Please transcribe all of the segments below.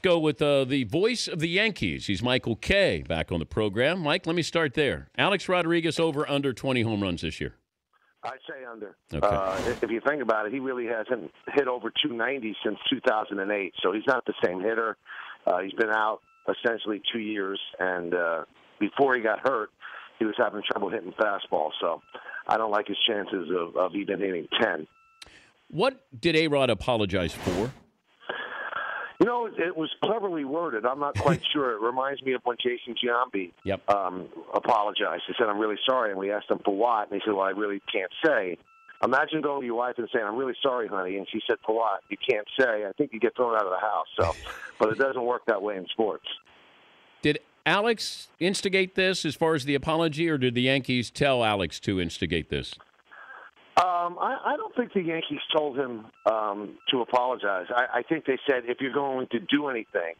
go with the voice of the Yankees. He's Michael Kay back on the program. Mike, let me start there. Alex Rodriguez over under 20 home runs this year. I'd say under. Okay. If you think about it, he really hasn't hit over 290 since 2008, so he's not the same hitter. He's been out essentially 2 years, and before he got hurt, he was having trouble hitting fastball, so I don't like his chances of even hitting 10. What did A-Rod apologize for? You know, it was cleverly worded. I'm not quite sure. It reminds me of when Jason Giambi apologized. He said, "I'm really sorry," and we asked him for what, and he said, "Well, I really can't say." Imagine going to your wife and saying, "I'm really sorry, honey," and she said, "For what?" You can't say. I think you get thrown out of the house. So, but it doesn't work that way in sports. Did Alex instigate this as far as the apology, or did the Yankees tell Alex to instigate this? I don't think the Yankees told him to apologize. I think they said, if you're going to do anything,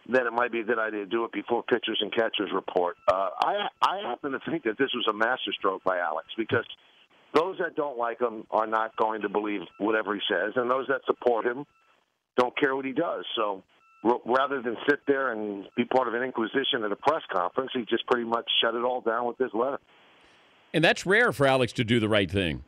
then it might be a good idea to do it before pitchers and catchers report. I happen to think that this was a masterstroke by Alex, because those that don't like him are not going to believe whatever he says, and those that support him don't care what he does. So rather than sit there and be part of an inquisition at a press conference, he just pretty much shut it all down with this letter. And that's rare for Alex to do the right thing.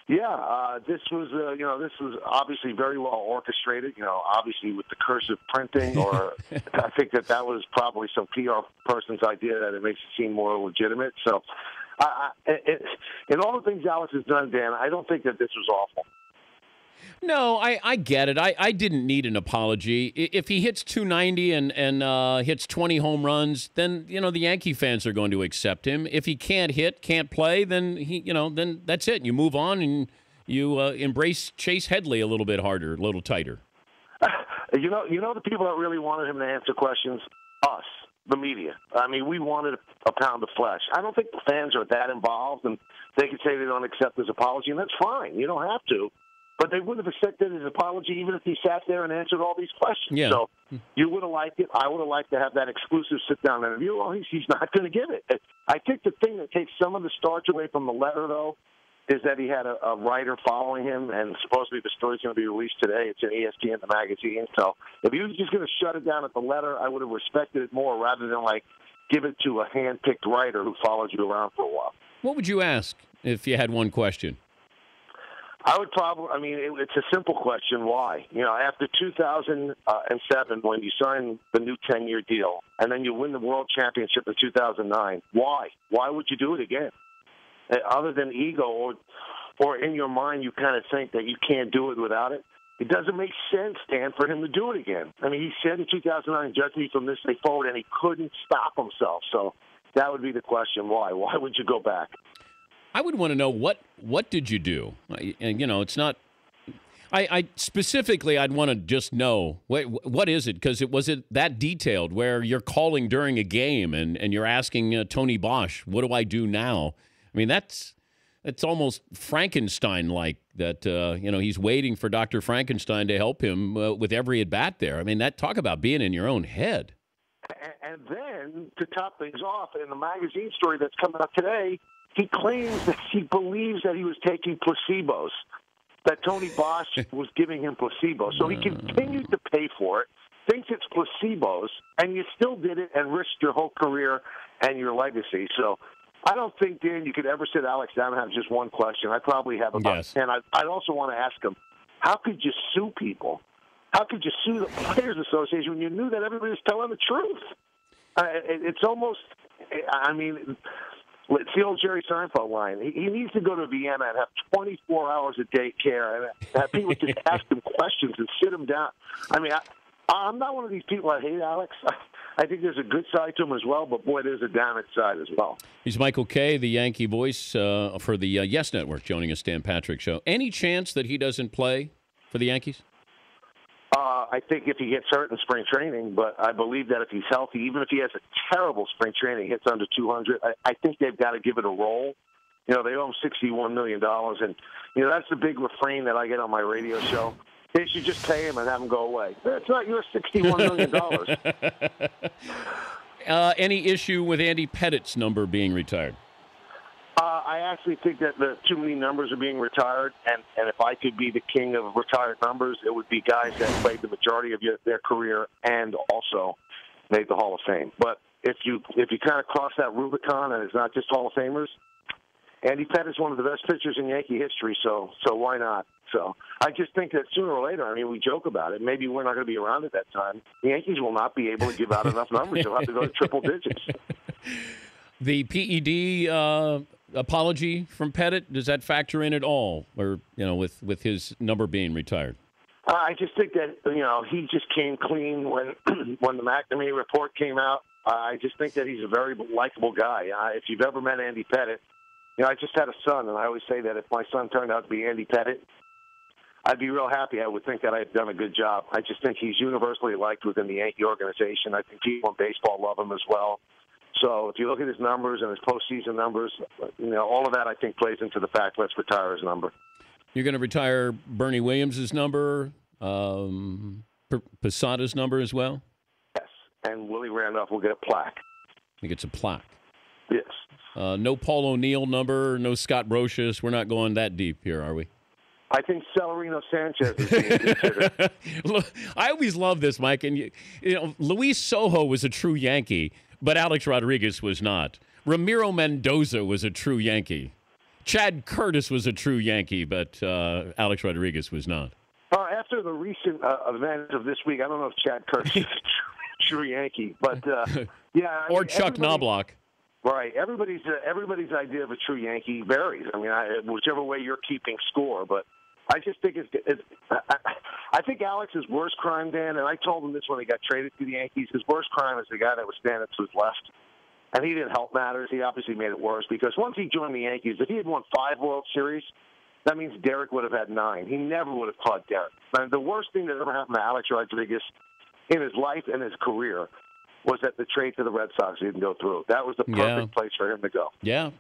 Yeah, this was obviously very well orchestrated. Obviously with the cursive printing, or I think that was probably some PR person's idea that it makes it seem more legitimate. So, in all the things Alex has done, Dan, I don't think that this was awful. No, I get it. I didn't need an apology. If he hits 290 and hits 20 home runs, then the Yankee fans are going to accept him. If he can't play, then then that's it. You move on and you embrace Chase Headley a little bit harder, a little tighter. You know the people that really wanted him to answer questions? Us, the media. I mean, we wanted a pound of flesh. I don't think the fans are that involved, and they could say they don't accept his apology, and that's fine. You don't have to. But they wouldn't have accepted his apology even if he sat there and answered all these questions. Yeah. So you would have liked it. I would have liked to have that exclusive sit-down interview. Well, he's not going to give it. I think the thing that takes some of the starch away from the letter, though, is that he had a writer following him, and supposedly the story's going to be released today. It's in ESPN, the magazine. So if he was just going to shut it down at the letter, I would have respected it more rather than, give it to a hand-picked writer who followed you around for a while. What would you ask if you had one question? I would it's a simple question. Why? After 2007, when you signed the new 10-year deal, and then you win the World Championship in 2009, why? Why would you do it again? Other than ego, or in your mind you kind of think that you can't do it without it, it doesn't make sense, Dan, for him to do it again. I mean, he said in 2009, judge me from this day forward, and he couldn't stop himself. So that would be the question. Why? Why would you go back? I would want to know what did you do? And it's not. I specifically, I'd want to just know what is it, because was it that detailed where you're calling during a game and you're asking Tony Bosch, what do I do now? I mean, that's almost Frankenstein-like. That he's waiting for Dr. Frankenstein to help him with every at bat there. I mean, that talk about being in your own head. And then to top things off, in the magazine story that's coming up today, he claims that he believes that he was taking placebos, that Tony Bosch was giving him placebos. So he continued to pay for it, thinks it's placebos, and you still did it and risked your whole career and your legacy. So I don't think, Dan, you could ever sit Alex down and have just one question. I probably have about 10. I'd also want to ask him, how could you sue people? How could you sue the Players Association when you knew that everybody was telling the truth? It's almost, it's the old Jerry Seinfeld line. He needs to go to Vienna and have 24 hours a day care, and have people just ask him questions and sit him down. I mean, I'm not one of these people that hate Alex. I think there's a good side to him as well, but, boy, there's a damaged side as well. He's Michael Kay, the Yankee voice for the Yes Network, joining us, Dan Patrick Show. Any chance that he doesn't play for the Yankees? I think if he gets hurt in spring training, but I believe that if he's healthy, even if he has a terrible spring training, hits under 200, I think they've got to give it a roll. They owe him $61 million, and, that's the big refrain that I get on my radio show. They should just pay him and have him go away. It's not your $61 million. Any issue with Andy Pettitte's number being retired? I actually think that too many numbers are being retired, and if I could be the king of retired numbers, it would be guys that played the majority of their career and also made the Hall of Fame. But if you kind of cross that Rubicon and it's not just Hall of Famers, Andy Pettitte is one of the best pitchers in Yankee history, so why not? So I just think that sooner or later, I mean, we joke about it. Maybe we're not going to be around at that time. The Yankees will not be able to give out enough numbers. They'll have to go to triple digits. The PED apology from Pettitte, does that factor in at all, or with his number being retired? I just think that he just came clean when when the McNamee report came out. I just think that he's a very likable guy. If you've ever met Andy Pettitte, I just had a son, and I always say that if my son turned out to be Andy Pettitte, I'd be real happy. I would think that I've done a good job. I just think he's universally liked within the Yankee organization. I think people in baseball love him as well. So if you look at his numbers and his postseason numbers, all of that I think plays into the fact let's retire his number. You're going to retire Bernie Williams' number, Posada's number as well? Yes, and Willie Randolph will get a plaque. He gets a plaque. Yes. No Paul O'Neill number, no Scott Brocious. We're not going that deep here, are we? I think Celerino Sanchez is being considered. Look, I always love this, Mike. And Luis Sojo was a true Yankee, but Alex Rodriguez was not. Ramiro Mendoza was a true Yankee. Chad Curtis was a true Yankee, but Alex Rodriguez was not. After the recent events of this week, I don't know if Chad Curtis is a true Yankee, but yeah. Or Chuck Knobloch. Right. Everybody's idea of a true Yankee varies. I mean, whichever way you're keeping score, but I just think I think Alex's worst crime, Dan, and I told him this when he got traded to the Yankees, his worst crime is the guy that was standing to his left. And he didn't help matters. He obviously made it worse because once he joined the Yankees, if he had won 5 World Series, that means Derek would have had 9. He never would have caught Derek. And the worst thing that ever happened to Alex Rodriguez in his life and his career was that the trade to the Red Sox didn't go through. That was the perfect place for him to go. Yeah,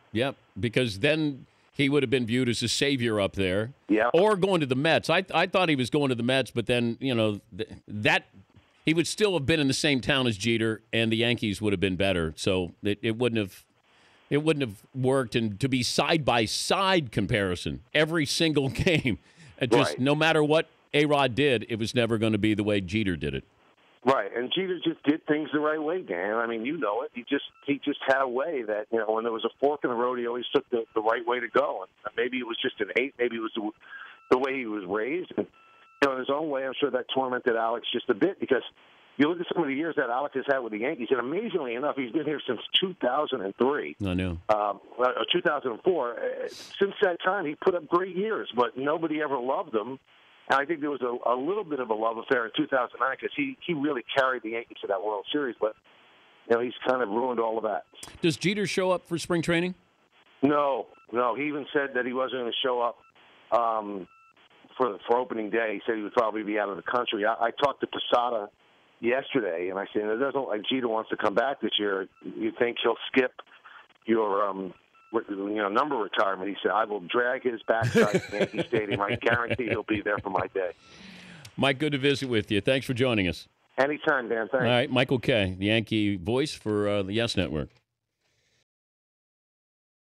because then he would have been viewed as a savior up there. Yeah. Or going to the Mets. I thought he was going to the Mets, but then, that he would still have been in the same town as Jeter, and the Yankees would have been better. So it wouldn't have worked. And to be side-by-side comparison every single game, no matter what A-Rod did, it was never going to be the way Jeter did it. Right, and Jeter just did things the right way, Dan. I mean, you know it. He just had a way that, when there was a fork in the road, he always took the right way to go. And maybe it was just innate. Maybe it was the way he was raised. And, in his own way, I'm sure that tormented Alex just a bit because you look at some of the years that Alex has had with the Yankees, and amazingly enough, he's been here since 2003. I know. 2004. Since that time, he put up great years, but nobody ever loved him. And I think there was a little bit of a love affair in 2009 because he really carried the Yankees to that World Series. But, he's kind of ruined all of that. Does Jeter show up for spring training? No. He even said that he wasn't going to show up for opening day. He said he would probably be out of the country. I talked to Posada yesterday, and I said, it doesn't look like Jeter wants to come back this year. You think he'll skip your number retirement? He said, I will drag his backside to Yankee Stadium. I guarantee he'll be there for my day. Mike, good to visit with you. Thanks for joining us. Anytime, Dan. Thanks. All right, Michael Kay, the Yankee voice for the Yes Network.